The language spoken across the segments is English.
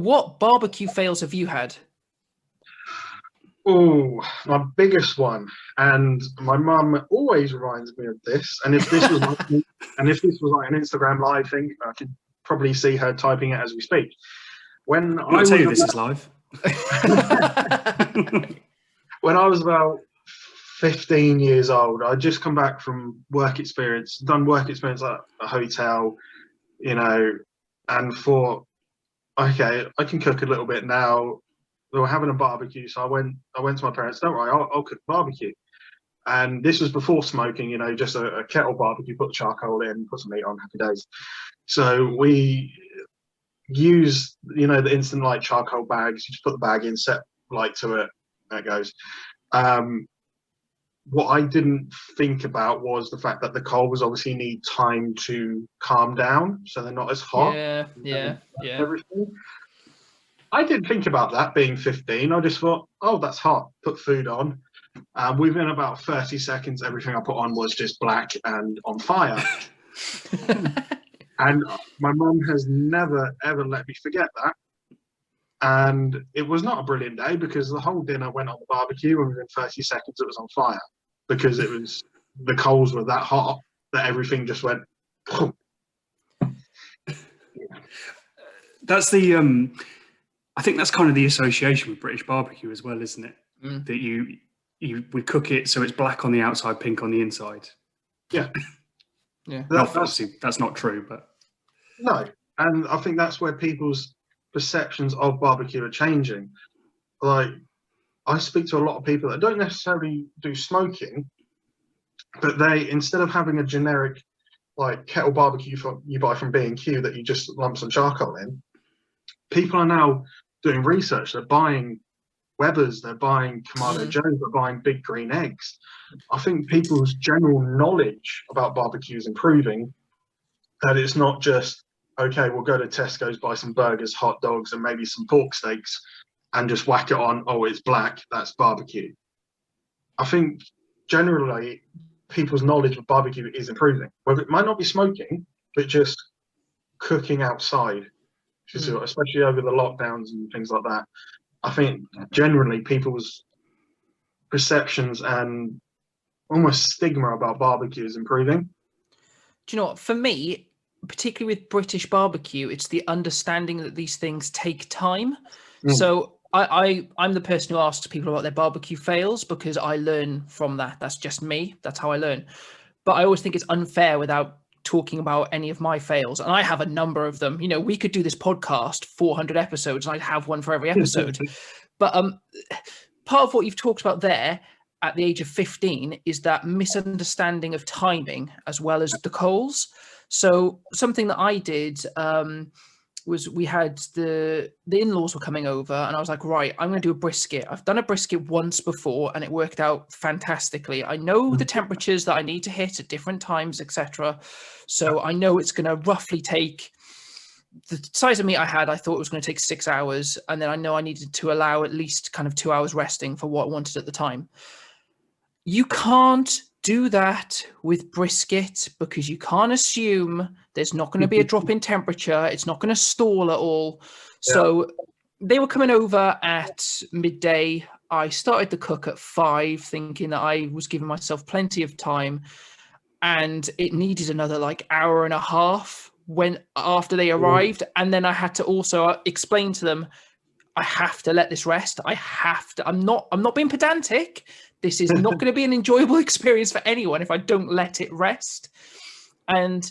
What barbecue fails have you had? Oh, my biggest one, and my mum always reminds me of this. And if this was like an Instagram live thing, I could probably see her typing it as we speak. When I'm not telling you this is live. When I was about 15 years old, I'd just come back from done work experience at a hotel, and thought, okay, I can cook a little bit now. We were having a barbecue, so I went to my parents. Don't worry, I'll cook barbecue. And this was before smoking, just a kettle barbecue. Put the charcoal in, put some meat on. Happy days. So we used, the instant light charcoal bags. You just put the bag in, set light to it, there it goes. What I didn't think about was the fact that the coals obviously need time to calm down, so they're not as hot. Yeah. Everything. I didn't think about that being 15. I just thought, oh, that's hot. Put food on. Within about 30 seconds, everything I put on was just black and on fire. And my mum has never, ever let me forget that. And it was not a brilliant day because the whole dinner went on the barbecue and within 30 seconds it was on fire because the coals were that hot that everything just went. That's the I think that's kind of the association with British barbecue as well, isn't it? That we cook it so it's black on the outside, pink on the inside. Yeah. Obviously, that's not true, but no. And I think that's where people's perceptions of barbecue are changing. Like, I speak to a lot of people that don't necessarily do smoking, but they, instead of having a generic like kettle barbecue you buy from B&Q that you just lump some charcoal in, people are now doing research. They're buying Weber's, they're buying Kamado Joe's, they're buying Big Green Eggs. I think people's general knowledge about barbecue is improving, that it's not just, okay, we'll go to Tesco's, buy some burgers, hot dogs, and maybe some pork steaks, and just whack it on, oh, it's black, that's barbecue. I think generally people's knowledge of barbecue is improving. Whether it might not be smoking, but just cooking outside, especially over the lockdowns and things like that. I think generally people's perceptions and almost stigma about barbecue is improving. Do you know what? For me, particularly with British barbecue, it's the understanding that these things take time. So I'm the person who asks people about their barbecue fails because I learn from that. That's just me. That's how I learn. But I always think it's unfair without talking about any of my fails. And I have a number of them. We could do this podcast, 400 episodes, and I'd have one for every episode. But part of what you've talked about there at the age of 15 is that misunderstanding of timing as well as the coals. So something that I did was we had the in-laws were coming over and I was like, right, I'm going to do a brisket. I've done a brisket once before and it worked out fantastically. I know the temperatures that I need to hit at different times, etc. So I know it's going to roughly take the size of meat I had. I thought it was going to take 6 hours. And then I know I needed to allow at least kind of 2 hours resting for what I wanted at the time. You can't do that with brisket because you can't assume there's not going to be a drop in temperature. It's not going to stall at all. So they were coming over at midday. I started the cook at 5, thinking that I was giving myself plenty of time, and it needed another like hour and a half after they arrived. And then I had to also explain to them, I have to let this rest. I'm not being pedantic. This is not going to be an enjoyable experience for anyone if I don't let it rest. And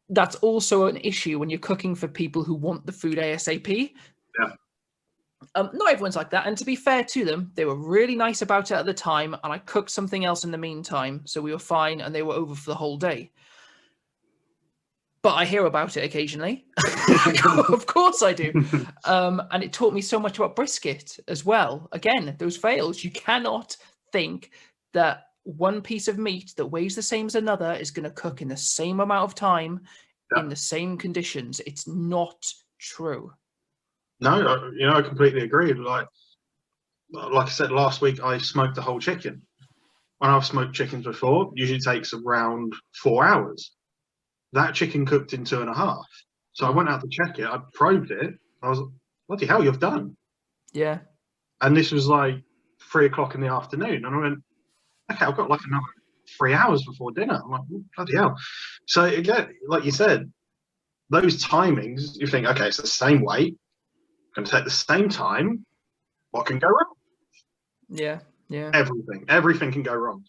that's also an issue when you're cooking for people who want the food ASAP. Yeah. Not everyone's like that. And to be fair to them, they were really nice about it at the time. And I cooked something else in the meantime. So we were fine and they were over for the whole day. But I hear about it occasionally. Of course I do. And it taught me so much about brisket as well. Again, those fails. You cannot think that one piece of meat that weighs the same as another is going to cook in the same amount of time in the same conditions. It's not true. No, I completely agree. Like I said, last week I smoked the whole chicken. When I've smoked chickens before, it usually takes around 4 hours. That chicken cooked in 2.5. So I went out to check it. I probed it. I was, bloody hell, you've done. Yeah. And this was like 3 o'clock in the afternoon. And I went, okay, I've got like another 3 hours before dinner. I'm like, bloody hell. So again, like you said, those timings, you think, okay, it's the same weight, going to take the same time. What can go wrong? Yeah. Yeah. Everything can go wrong.